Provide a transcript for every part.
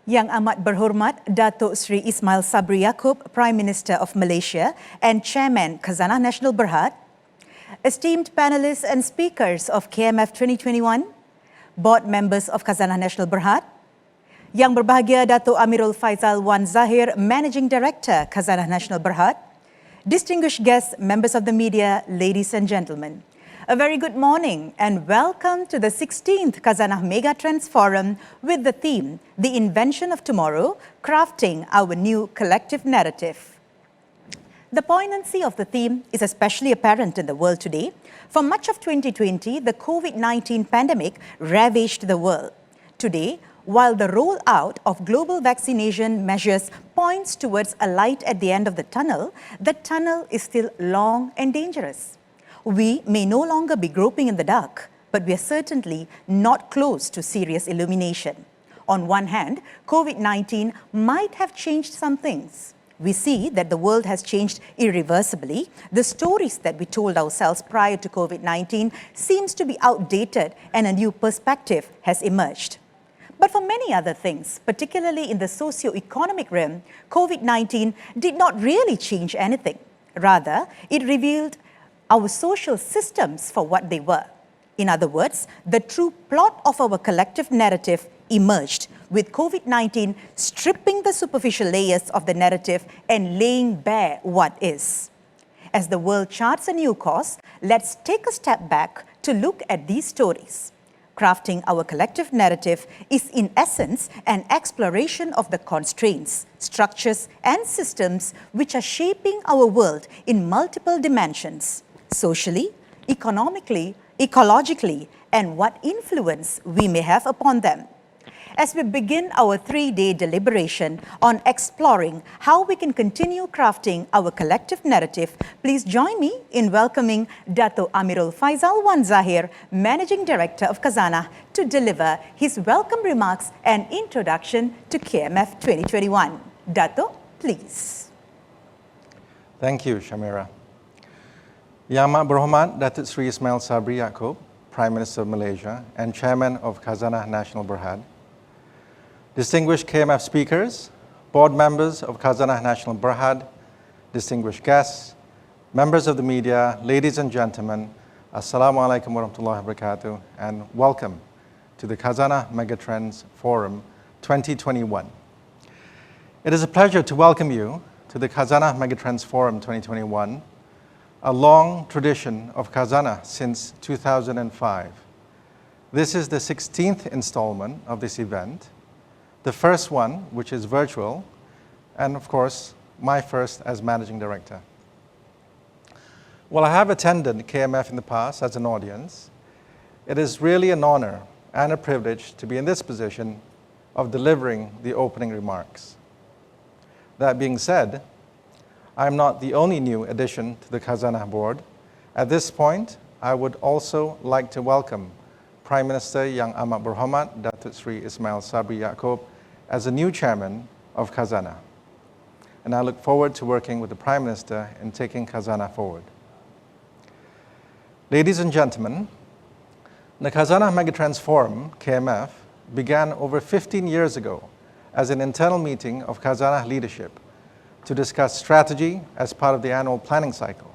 Yang Amat Berhormat Datuk Sri Ismail Sabri Yaakob, Prime Minister of Malaysia and Chairman Khazanah National Berhad, esteemed panelists and speakers of KMF2021, board members of Khazanah National Berhad, Yang Berbahagia Datuk Amirul Faizal Wan Zahir, Managing Director Khazanah National Berhad, distinguished guests, members of the media, ladies and gentlemen. A very good morning and welcome to the 16th Khazanah Megatrends Forum with the theme, The Invention of Tomorrow, Crafting Our New Collective Narrative. The poignancy of the theme is especially apparent in the world today. For much of 2020, the COVID-19 pandemic ravaged the world. Today, while the rollout of global vaccination measures points towards a light at the end of the tunnel is still long and dangerous. We may no longer be groping in the dark, but we are certainly not close to serious illumination. On one hand, COVID-19 might have changed some things. We see that the world has changed irreversibly. The stories that we told ourselves prior to COVID-19 seems to be outdated and a new perspective has emerged. But for many other things, particularly in the socio-economic realm, COVID-19 did not really change anything. Rather, it revealed our social systems for what they were. In other words, the true plot of our collective narrative emerged, with COVID-19 stripping the superficial layers of the narrative and laying bare what is. As the world charts a new course, let's take a step back to look at these stories. Crafting our collective narrative is in essence an exploration of the constraints, structures and systems which are shaping our world in multiple dimensions, socially, economically, ecologically, and what influence we may have upon them. As we begin our 3-day deliberation on exploring how we can continue crafting our collective narrative, please join me in welcoming Datuk Amirul Faizal Wan Zahir, Managing Director of Khazanah, to deliver his welcome remarks and introduction to KMF 2021. Datuk, please. Thank you, Shamira. Yang Amat Berhormat Datuk Sri Ismail Sabri Yaakob, Prime Minister of Malaysia and Chairman of Khazanah National Berhad, distinguished KMF speakers, board members of Khazanah National Berhad, distinguished guests, members of the media, ladies and gentlemen, Assalamu alaikum warahmatullahi wabarakatuh, and welcome to the Khazanah Megatrends Forum 2021. It is a pleasure to welcome you to the Khazanah Megatrends Forum 2021, a long tradition of Khazanah since 2005. This is the 16th installment of this event, the first one, which is virtual, and of course, my first as Managing Director. While I have attended KMF in the past as an audience, it is really an honor and a privilege to be in this position of delivering the opening remarks. That being said, I'm not the only new addition to the Khazanah board. At this point, I would also like to welcome Prime Minister Yang Amat Berhormat Datuk Sri Ismail Sabri Yaakob as a new chairman of Khazanah. And I look forward to working with the Prime Minister in taking Khazanah forward. Ladies and gentlemen, the Khazanah Megatrends Forum, KMF, began over 15 years ago as an internal meeting of Khazanah leadership to discuss strategy as part of the annual planning cycle.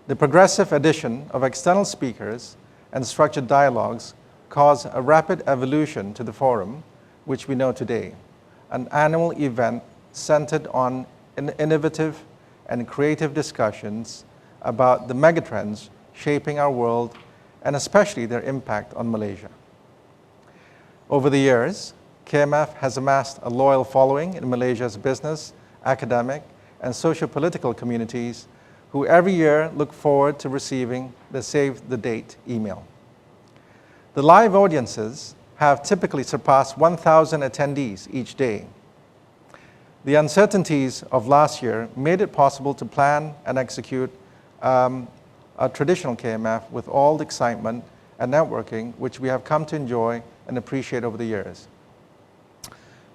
The progressive addition of external speakers and structured dialogues caused a rapid evolution to the forum, which we know today, an annual event centered on innovative and creative discussions about the megatrends shaping our world and especially their impact on Malaysia. Over the years, KMF has amassed a loyal following in Malaysia's business, academic, and socio-political communities who every year look forward to receiving the Save the Date email. The live audiences have typically surpassed 1,000 attendees each day. The uncertainties of last year made it possible to plan and execute a traditional KMF with all the excitement and networking which we have come to enjoy and appreciate over the years.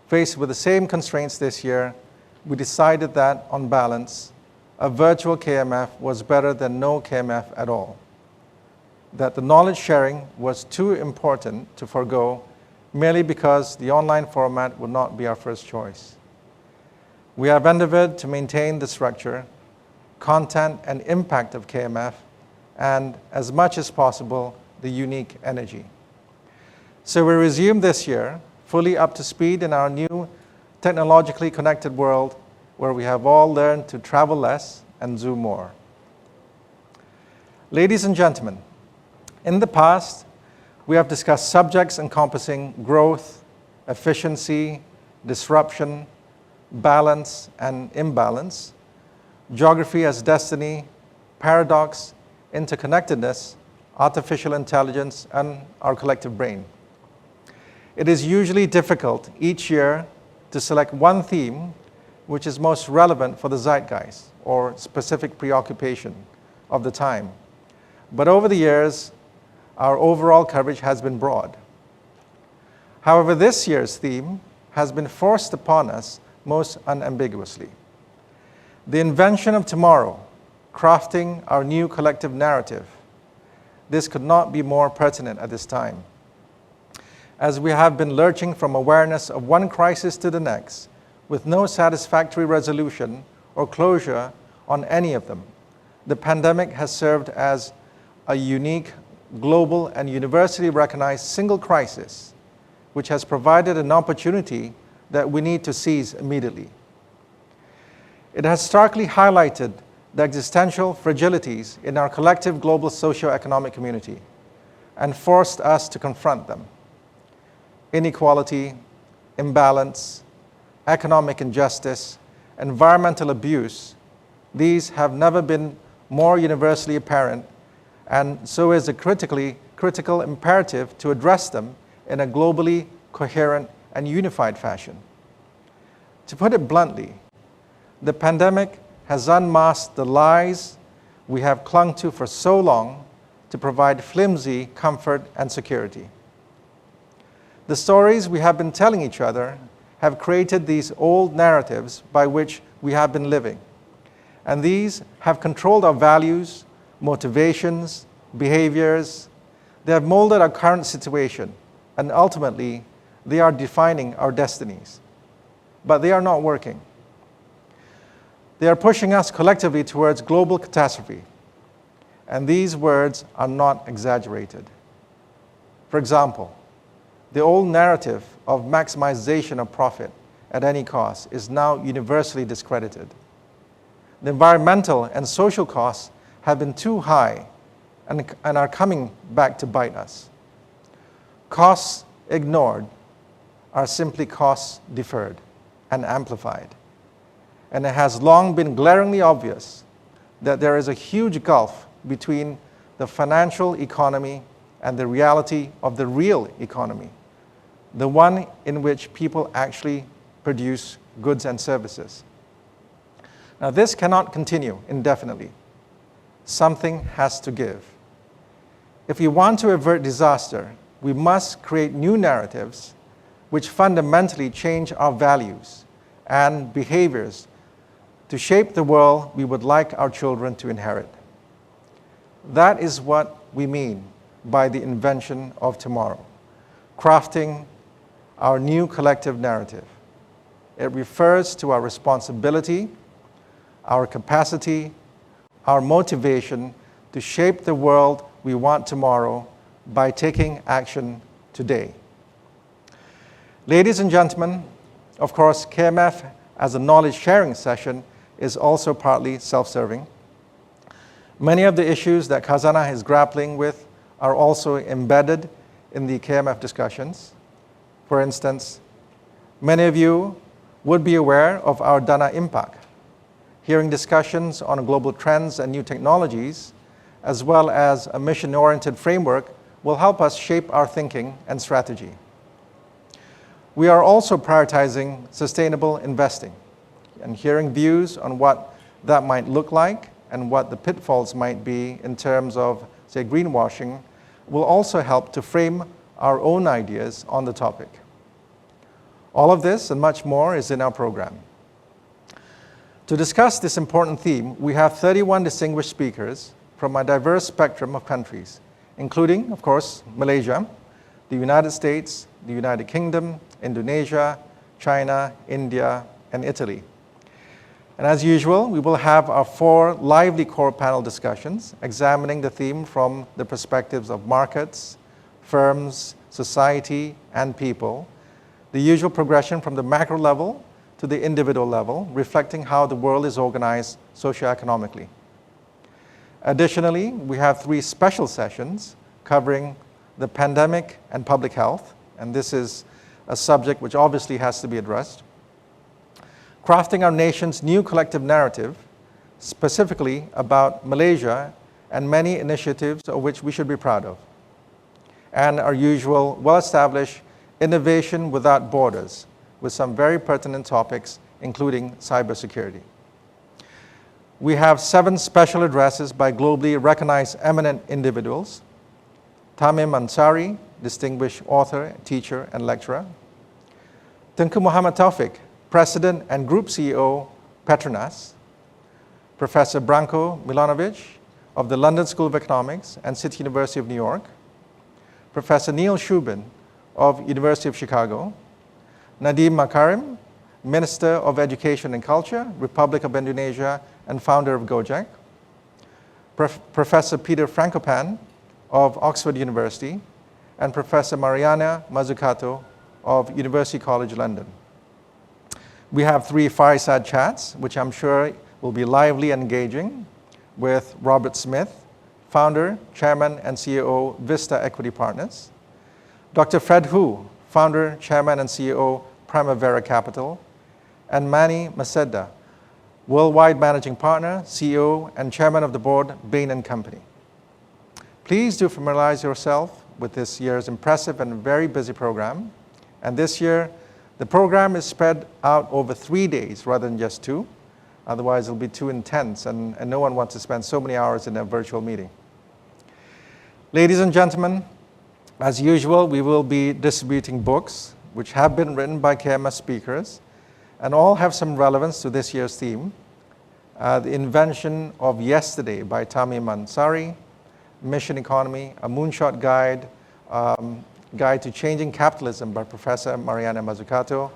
Faced with the same constraints this year, we decided that, on balance, a virtual KMF was better than no KMF at all. That the knowledge sharing was too important to forego merely because the online format would not be our first choice. We have endeavored to maintain the structure, content, and impact of KMF, and as much as possible, the unique energy. So we resume this year, fully up to speed in our new technologically connected world, where we have all learned to travel less and Zoom more. Ladies and gentlemen, in the past, we have discussed subjects encompassing growth, efficiency, disruption, balance and imbalance, geography as destiny, paradox, interconnectedness, artificial intelligence, and our collective brain. It is usually difficult each year to select one theme which is most relevant for the zeitgeist or specific preoccupation of the time. But over the years, our overall coverage has been broad. However, this year's theme has been forced upon us most unambiguously. The invention of tomorrow, crafting our new collective narrative. This could not be more pertinent at this time. As we have been lurching from awareness of one crisis to the next, with no satisfactory resolution or closure on any of them, the pandemic has served as a unique, global, and universally recognized single crisis, which has provided an opportunity that we need to seize immediately. It has starkly highlighted the existential fragilities in our collective global socio-economic community and forced us to confront them. Inequality, imbalance, economic injustice, environmental abuse, these have never been more universally apparent, and so is a critical imperative to address them in a globally coherent and unified fashion. To put it bluntly, the pandemic has unmasked the lies we have clung to for so long to provide flimsy comfort and security. The stories we have been telling each other have created these old narratives by which we have been living, and these have controlled our values, motivations, behaviors. They have molded our current situation, and ultimately, they are defining our destinies. But they are not working. They are pushing us collectively towards global catastrophe, and these words are not exaggerated. For example, the old narrative of maximization of profit at any cost is now universally discredited. The environmental and social costs have been too high and are coming back to bite us. Costs ignored are simply costs deferred and amplified. And it has long been glaringly obvious that there is a huge gulf between the financial economy and the reality of the real economy, the one in which people actually produce goods and services. Now, this cannot continue indefinitely. Something has to give. If we want to avert disaster, we must create new narratives which fundamentally change our values and behaviors to shape the world we would like our children to inherit. That is what we mean by the invention of tomorrow, crafting our new collective narrative. It refers to our responsibility, our capacity, our motivation to shape the world we want tomorrow by taking action today. Ladies and gentlemen, of course, KMF as a knowledge sharing session is also partly self-serving. Many of the issues that Khazanah is grappling with are also embedded in the KMF discussions. For instance, many of you would be aware of our Dana impact. Hearing discussions on global trends and new technologies, as well as a mission-oriented framework, will help us shape our thinking and strategy. We are also prioritizing sustainable investing, and hearing views on what that might look like and what the pitfalls might be in terms of, say, greenwashing, will also help to frame our own ideas on the topic. All of this and much more is in our program. To discuss this important theme, we have 31 distinguished speakers from a diverse spectrum of countries, including, of course, Malaysia, the United States, the United Kingdom, Indonesia, China, India, and Italy. And as usual, we will have our 4 lively core panel discussions examining the theme from the perspectives of markets, firms, society, and people, the usual progression from the macro level to the individual level, reflecting how the world is organized socioeconomically. Additionally, we have 3 special sessions covering the pandemic and public health, and this is a subject which obviously has to be addressed. Crafting our nation's new collective narrative, specifically about Malaysia and many initiatives of which we should be proud of. And our usual well-established innovation without borders, with some very pertinent topics, including cybersecurity. We have 7 special addresses by globally recognized eminent individuals. Tamim Ansari, distinguished author, teacher, and lecturer. Tengku Muhammad Taufik, President and Group CEO, Petronas. Professor Branko Milanovic of the London School of Economics and City University of New York. Professor Neil Shubin of University of Chicago. Nadiem Makarim, Minister of Education and Culture, Republic of Indonesia, and founder of Gojek. Professor Peter Frankopan of Oxford University, and Professor Mariana Mazzucato of University College London. We have 3 fireside chats, which I'm sure will be lively and engaging, with Robert Smith, founder, chairman, and CEO, Vista Equity Partners. Dr. Fred Hu, founder, chairman, and CEO, Primavera Capital. And Manny Maceda, worldwide managing partner, CEO, and chairman of the board, Bain & Company. Please do familiarize yourself with this year's impressive and very busy program. And this year, the program is spread out over 3 days rather than just 2. Otherwise, it'll be too intense, and no one wants to spend so many hours in a virtual meeting. Ladies and gentlemen, as usual, we will be distributing books which have been written by KMF speakers and all have some relevance to this year's theme. The Invention of Yesterday by Tamim Ansari, Mission Economy, A Moonshot Guide, Guide to Changing Capitalism by Professor Mariana Mazzucato,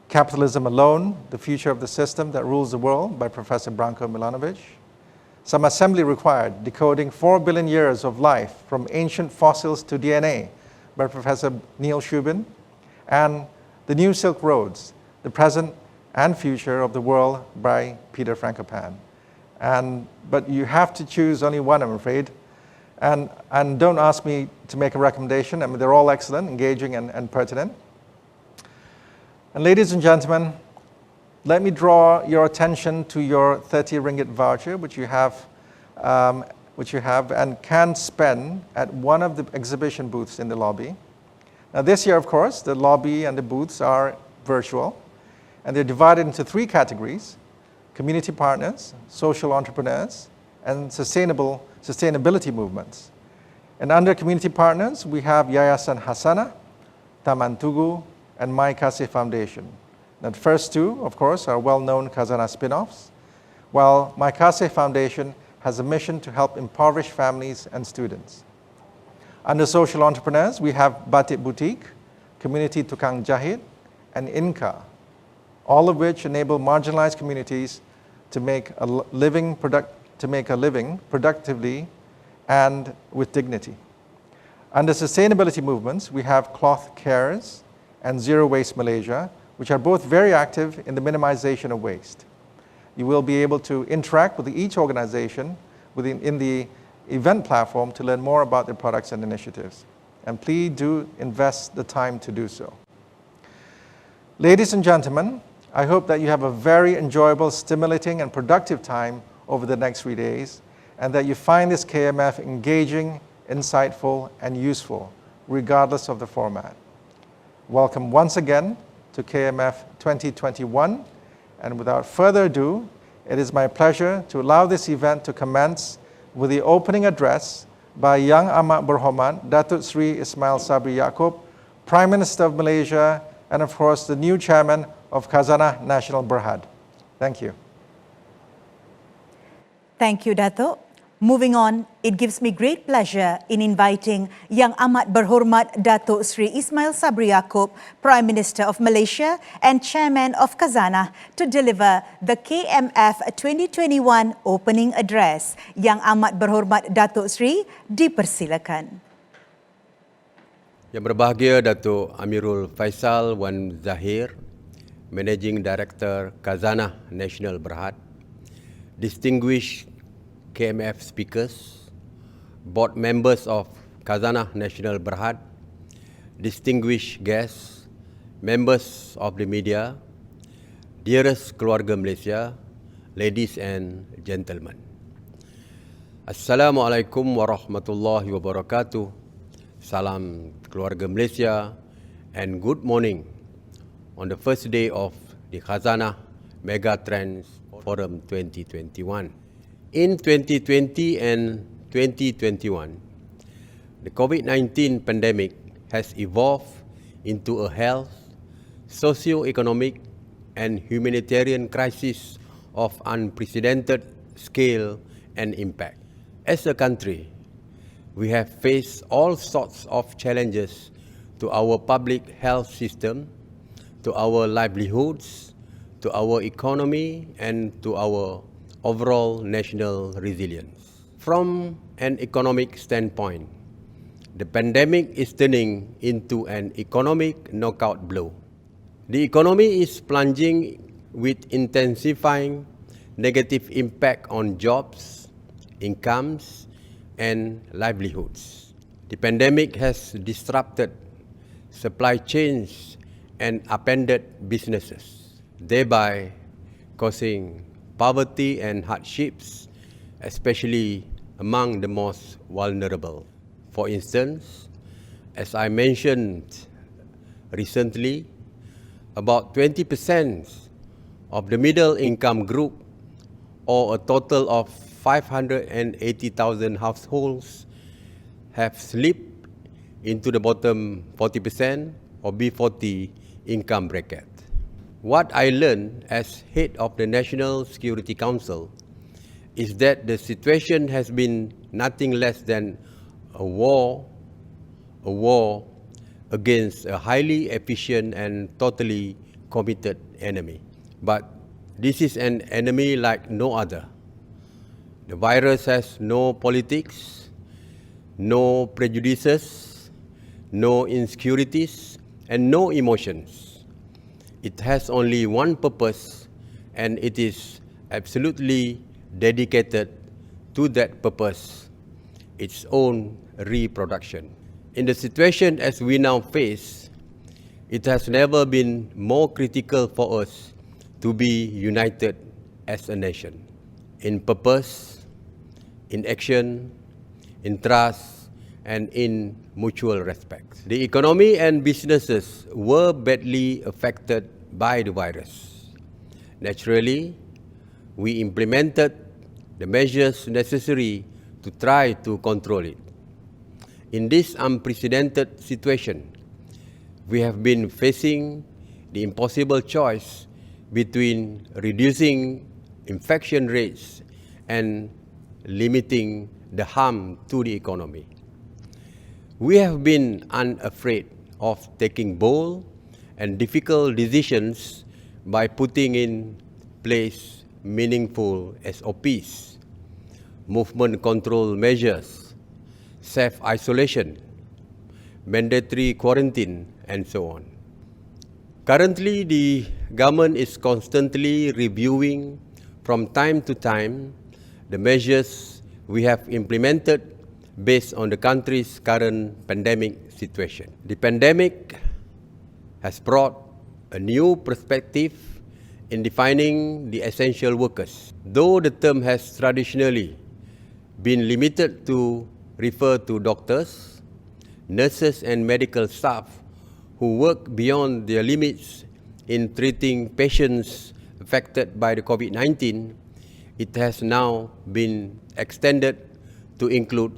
Capitalism Alone, The Future of the System That Rules the World by Professor Branko Milanovic, Some Assembly Required, Decoding 4 Billion Years of Life from Ancient Fossils to DNA by Professor Neil Shubin, and The New Silk Roads, The Present and Future of the World by Peter Frankopan. But you have to choose only one, I'm afraid. And don't ask me to make a recommendation. I mean, they're all excellent, engaging, and pertinent. And ladies and gentlemen, let me draw your attention to your 30 ringgit voucher, which you have and can spend at one of the exhibition booths in the lobby. Now this year, of course, the lobby and the booths are virtual, and they're divided into 3 categories: community partners, social entrepreneurs, and sustainability movements. And under community partners, we have Yayasan Khazanah, Taman Tugu, and My Kasih Foundation. Now, the first 2, of course, are well-known Khazanah spin-offs, while My Kasih Foundation has a mission to help impoverished families and students. Under social entrepreneurs, we have Batik Boutique, Community Tukang Jahit, and Inka, all of which enable marginalized communities to make a living productively and with dignity. Under sustainability movements, we have Cloth Cares and Zero Waste Malaysia, which are both very active in the minimization of waste. You will be able to interact with each organization in the event platform to learn more about their products and initiatives. And please do invest the time to do so. Ladies and gentlemen, I hope that you have a very enjoyable, stimulating, and productive time over the next 3 days, and that you find this KMF engaging, insightful, and useful, regardless of the format. Welcome once again to KMF 2021, and without further ado, it is my pleasure to allow this event to commence with the opening address by Yang Amat Berhormat Datuk Sri Ismail Sabri Yaakob, Prime Minister of Malaysia, and of course the new chairman of Khazanah National Berhad. Thank you. Thank you, Dato'. Moving on, it gives me great pleasure in inviting Yang Amat Berhormat Datuk Sri Ismail Sabri Yaakob, Prime Minister of Malaysia and Chairman of Khazanah, to deliver the KMF 2021 opening address. Yang Amat Berhormat Datuk Sri, dipersilakan. Yang berbahagia Datuk Amirul Faisal Wan Zahir, Managing Director Khazanah Nasional Berhad, distinguished KMF speakers, board members of Khazanah Nasional Berhad, distinguished guests, members of the media, dearest keluarga Malaysia, ladies and gentlemen. Assalamualaikum warahmatullahi wabarakatuh. Salam keluarga Malaysia and good morning on the first day of the Khazanah Megatrends Forum 2021. In 2020 and 2021, the COVID-19 pandemic has evolved into a health, socio-economic, and humanitarian crisis of unprecedented scale and impact. As a country, we have faced all sorts of challenges to our public health system, to our livelihoods, to our economy, and to our overall national resilience. From an economic standpoint, the pandemic is turning into an economic knockout blow. The economy is plunging with intensifying negative impact on jobs, incomes, and livelihoods. The pandemic has disrupted supply chains and upended businesses, thereby causing poverty and hardships, especially among the most vulnerable. For instance, as I mentioned recently, about 20% of the middle income group, or a total of 580,000 households, have slipped into the bottom 40% or B40 income bracket. What I learned as head of the National Security Council is that the situation has been nothing less than a war against a highly efficient and totally committed enemy. But this is an enemy like no other. The virus has no politics, no prejudices, no insecurities, and no emotions. It has only one purpose, and it is absolutely dedicated to that purpose, its own reproduction. In the situation as we now face, it has never been more critical for us to be united as a nation, in purpose, in action, in trust, and in mutual respect. The economy and businesses were badly affected by the virus. Naturally, we implemented the measures necessary to try to control it. In this unprecedented situation, we have been facing the impossible choice between reducing infection rates and limiting the harm to the economy. We have been unafraid of taking bold and difficult decisions by putting in place meaningful SOPs, movement control measures, self-isolation, mandatory quarantine, and so on. Currently, the government is constantly reviewing from time to time the measures we have implemented based on the country's current pandemic situation. The pandemic has brought a new perspective in defining the essential workers. Though the term has traditionally been limited to refer to doctors, nurses, and medical staff who work beyond their limits in treating patients affected by the COVID-19, it has now been extended to include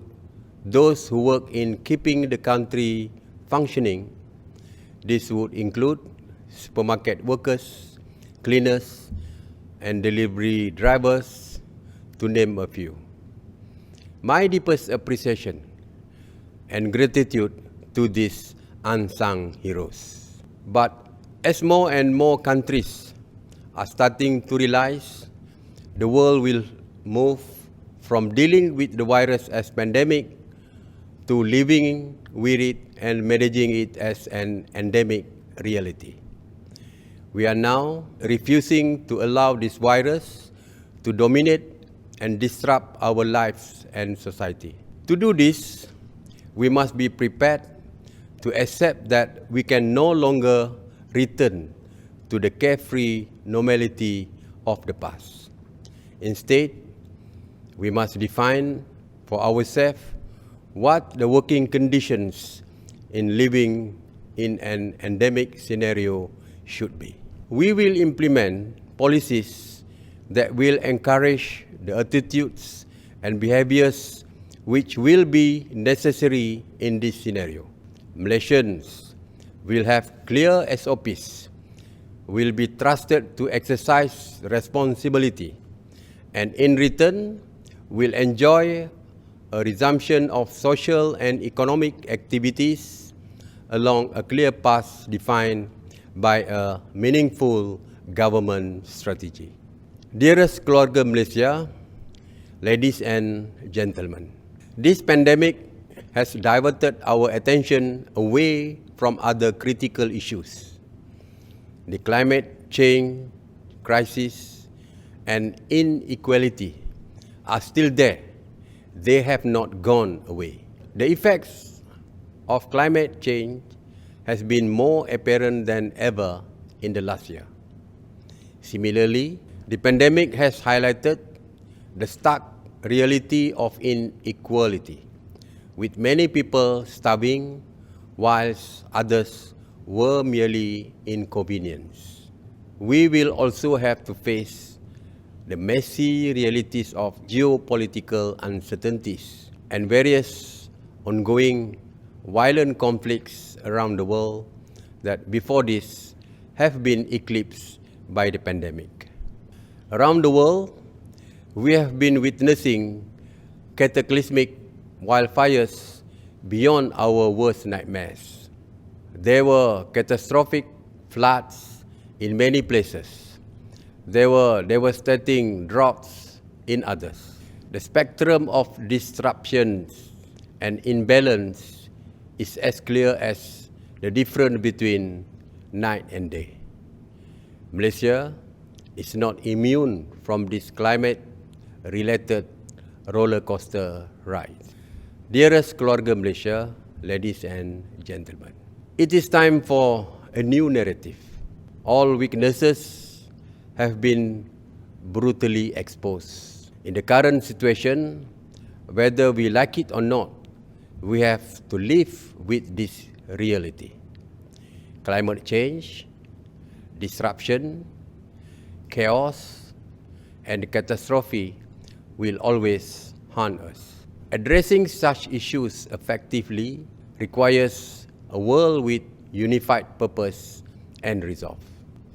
those who work in keeping the country functioning. This would include supermarket workers, cleaners, and delivery drivers, to name a few. My deepest appreciation and gratitude to these unsung heroes. But as more and more countries are starting to realize the world will move from dealing with the virus as pandemic to living with it and managing it as an endemic reality. We are now refusing to allow this virus to dominate and disrupt our lives and society. To do this, we must be prepared to accept that we can no longer return to the carefree normality of the past. Instead, we must define for ourselves what the working conditions in living in an endemic scenario should be. We will implement policies that will encourage the attitudes and behaviors which will be necessary in this scenario. Malaysians will have clear SOPs, will be trusted to exercise responsibility, and in return will enjoy a resumption of social and economic activities along a clear path defined by a meaningful government strategy. Dearest keluarga Malaysia, ladies and gentlemen, this pandemic has diverted our attention away from other critical issues. The climate change crisis and inequality are still there. They have not gone away. The effects of climate change has been more apparent than ever in the last year. Similarly, the pandemic has highlighted the stark reality of inequality, with many people starving whilst others were merely inconvenienced. We will also have to face the messy realities of geopolitical uncertainties and various ongoing violent conflicts around the world that before this have been eclipsed by the pandemic. Around the world, we have been witnessing cataclysmic wildfires beyond our worst nightmares. There were catastrophic floods in many places. There were devastating droughts in others. The spectrum of disruptions and imbalance is as clear as the difference between night and day. Malaysia is not immune from this climate-related roller coaster ride. Dearest keluarga Malaysia, ladies and gentlemen, it is time for a new narrative. All weaknesses have been brutally exposed. In the current situation, whether we like it or not, we have to live with this reality. Climate change, disruption, chaos, and catastrophe will always haunt us. Addressing such issues effectively requires a world with unified purpose and resolve.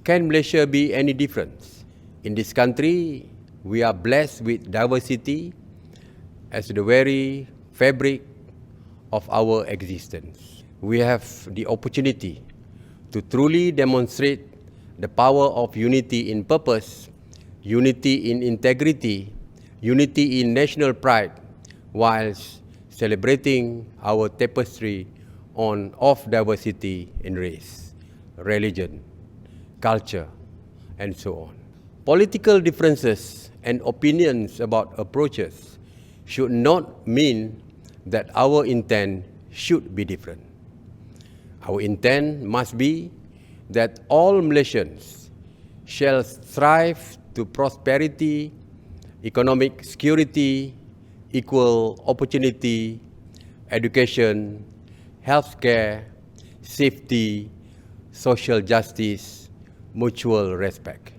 Can Malaysia be any different? In this country, we are blessed with diversity as the very fabric of our existence. We have the opportunity to truly demonstrate the power of unity in purpose, unity in integrity, unity in national pride, whilst celebrating our tapestry of diversity in race, religion, culture, and so on. Political differences and opinions about approaches should not mean that our intent should be different. Our intent must be that all Malaysians shall strive to prosperity, economic security, equal opportunity, education, healthcare, safety, social justice, mutual respect.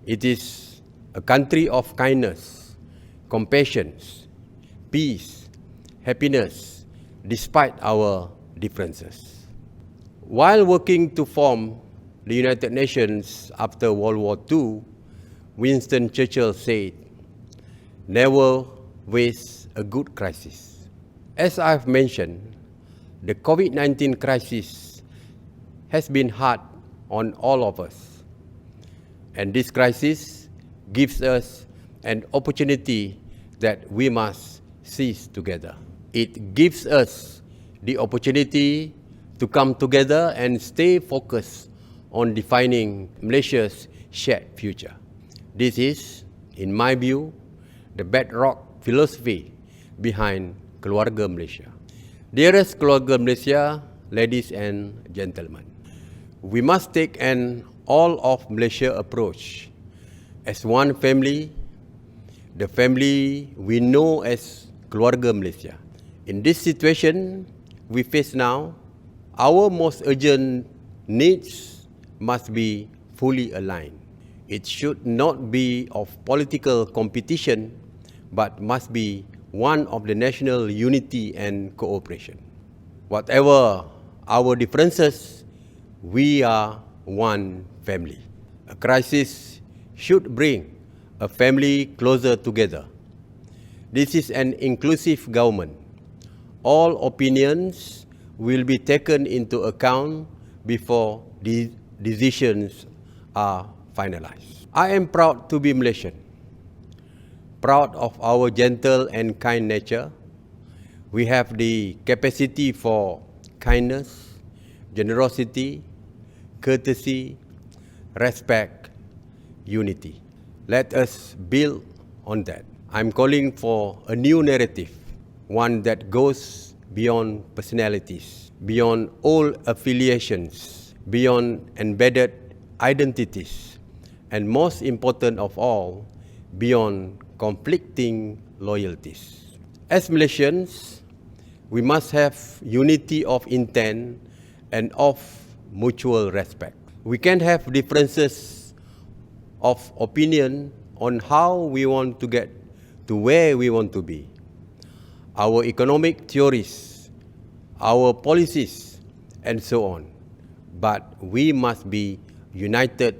It is a country of kindness, compassion, peace, happiness, despite our differences. While working to form the United Nations after World War II, Winston Churchill said, "Never with a good crisis. As I've mentioned, the COVID-19 crisis has been hard on all of us. And this crisis gives us an opportunity that we must seize together. It gives us the opportunity to come together and stay focused on defining Malaysia's shared future. This is, in my view, the bedrock philosophy behind Keluarga Malaysia. Dearest Keluarga Malaysia, ladies and gentlemen, we must take an all of Malaysia approach as one family, the family we know as Keluarga Malaysia. In this situation we face now, our most urgent needs must be fully aligned. It should not be of political competition, but must be one of the national unity and cooperation. Whatever our differences, we are one family. A crisis should bring a family closer together. This is an inclusive government. All opinions will be taken into account before the decisions are finalized. I am proud to be Malaysian, proud of our gentle and kind nature. We have the capacity for kindness, generosity, courtesy, respect, unity. Let us build on that. I'm calling for a new narrative, one that goes beyond personalities, beyond old affiliations, beyond embedded identities, and most important of all, beyond conflicting loyalties. As Malaysians, we must have unity of intent and of mutual respect. We can have differences of opinion on how we want to get to where we want to be. Our economic theories, our policies, and so on. But we must be united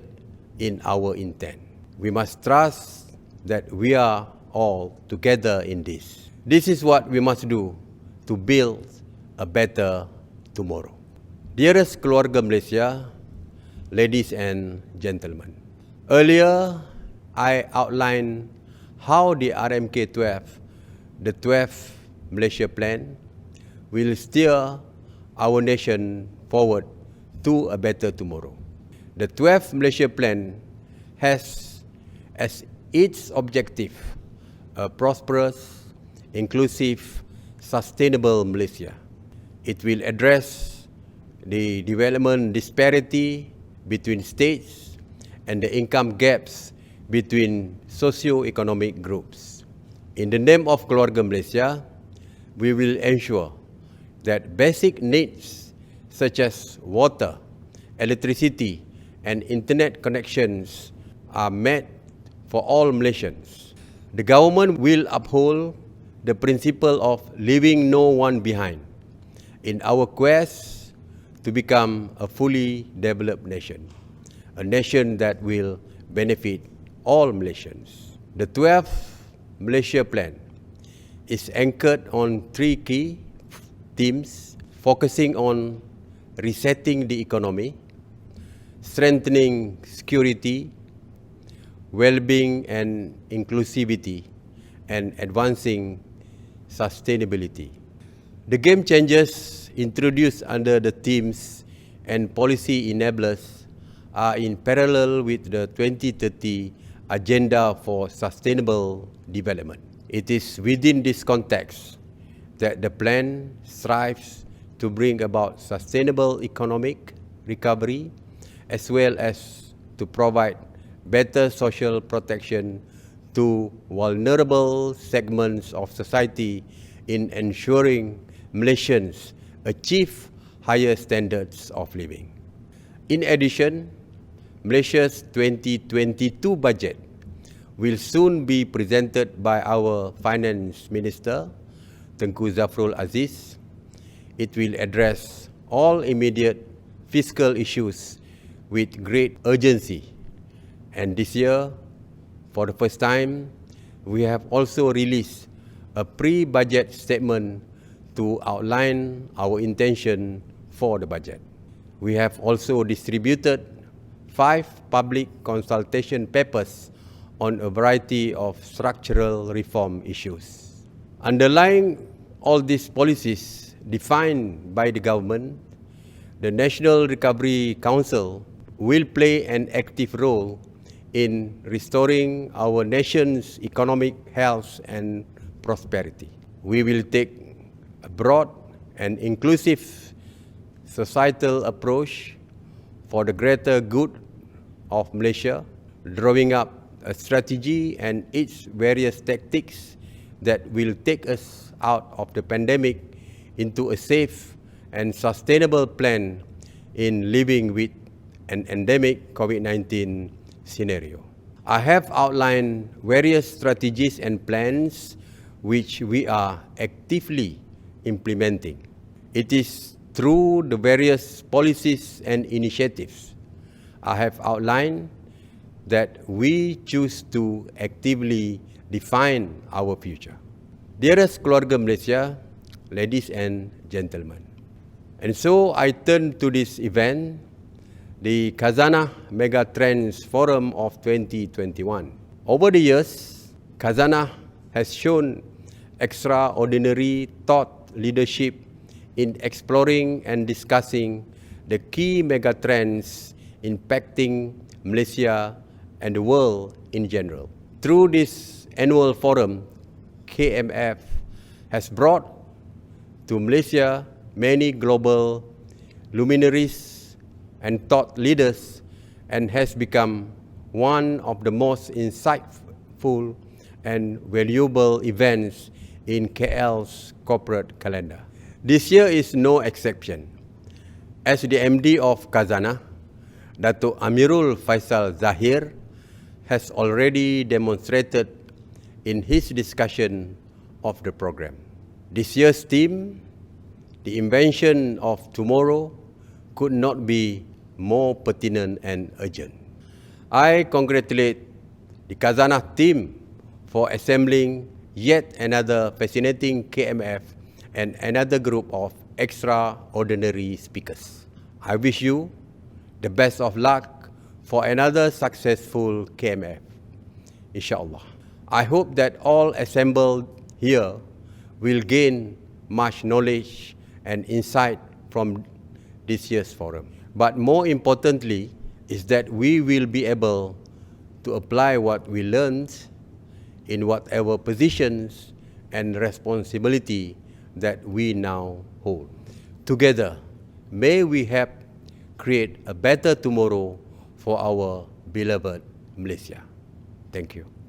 in our intent. We must trust that we are all together in this. This is what we must do to build a better tomorrow. Dearest Keluarga Malaysia, ladies and gentlemen, earlier I outlined how the RMK12, the 12th Malaysia Plan, will steer our nation forward to a better tomorrow. The 12th Malaysia Plan has as its objective a prosperous, inclusive, sustainable Malaysia. It will address the development disparity between states and the income gaps between socio-economic groups. In the name of Keluarga Malaysia, we will ensure that basic needs such as water, electricity, and internet connections are met for all Malaysians. The government will uphold the principle of leaving no one behind in our quest to become a fully developed nation, a nation that will benefit all Malaysians. The 12th Malaysia Plan is anchored on three key themes, focusing on resetting the economy, strengthening security, well-being and inclusivity, and advancing sustainability. The game changers introduced under the themes and policy enablers are in parallel with the 2030 Agenda for Sustainable Development. It is within this context that the plan strives to bring about sustainable economic recovery as well as to provide better social protection to vulnerable segments of society in ensuring Malaysians achieve higher standards of living. In addition, Malaysia's 2022 budget will soon be presented by our Finance Minister, Tengku Zafrul Aziz. It will address all immediate fiscal issues with great urgency. And this year, for the first time, we have also released a pre-budget statement to outline our intention for the budget. We have also distributed 5 public consultation papers on a variety of structural reform issues. Underlying all these policies defined by the government, the National Recovery Council will play an active role in restoring our nation's economic health and prosperity. We will take a broad and inclusive societal approach for the greater good of Malaysia, drawing up a strategy and its various tactics that will take us out of the pandemic into a safe and sustainable plan in living with an endemic COVID-19 scenario. I have outlined various strategies and plans which we are actively implementing. It is through the various policies and initiatives I have outlined that we choose to actively define our future. Dearest keluarga Malaysia, ladies and gentlemen, and so I turn to this event, the Khazanah Megatrends Forum of 2021. Over the years, Khazanah has shown extraordinary thought leadership in exploring and discussing the key megatrends impacting Malaysia and the world in general. Through this annual forum, KMF has brought to Malaysia many global luminaries and thought leaders and has become one of the most insightful and valuable events in KL's corporate calendar. This year is no exception. As the MD of Khazanah, Dato' Amirul Faisal Zahir has already demonstrated in his discussion of the program. This year's theme, the invention of tomorrow, could not be more pertinent and urgent. I congratulate the Khazanah team for assembling yet another fascinating KMF and another group of extraordinary speakers. I wish you the best of luck for another successful KMF, inshallah. I hope that all assembled here will gain much knowledge and insight from this year's forum. But more importantly is that we will be able to apply what we learned in whatever positions and responsibility that we now hold. Together, may we help create a better tomorrow for our beloved Malaysia. Thank you.